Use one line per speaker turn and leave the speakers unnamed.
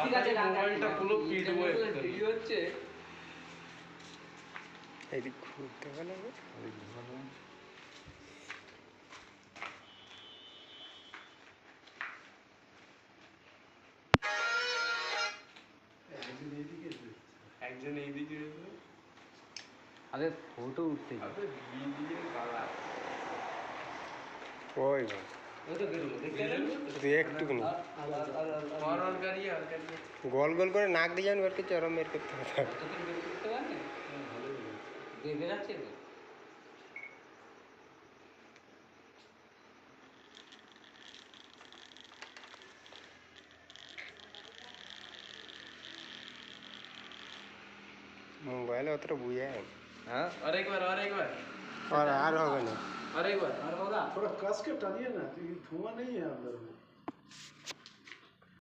ঠিক আছে মোবাইলটা পুরো ভিডিও হচ্ছে
এদিক ঘুরতে গেলে
একজন এইদিকে
আরে ফটো উঠতে
ওই তুই একটুখানি গোল গোল করে নাক দিয়ে যান বের করছে ওরম বের করতে হবে
বেরাচ্ছে তো
मोबाइल उतना बुझा है
हाँ
और एक बार
और हार होगा ना
और एक बार
और होगा
थोड़ा कस के टानिए ना, धुआं नहीं है अंदर में।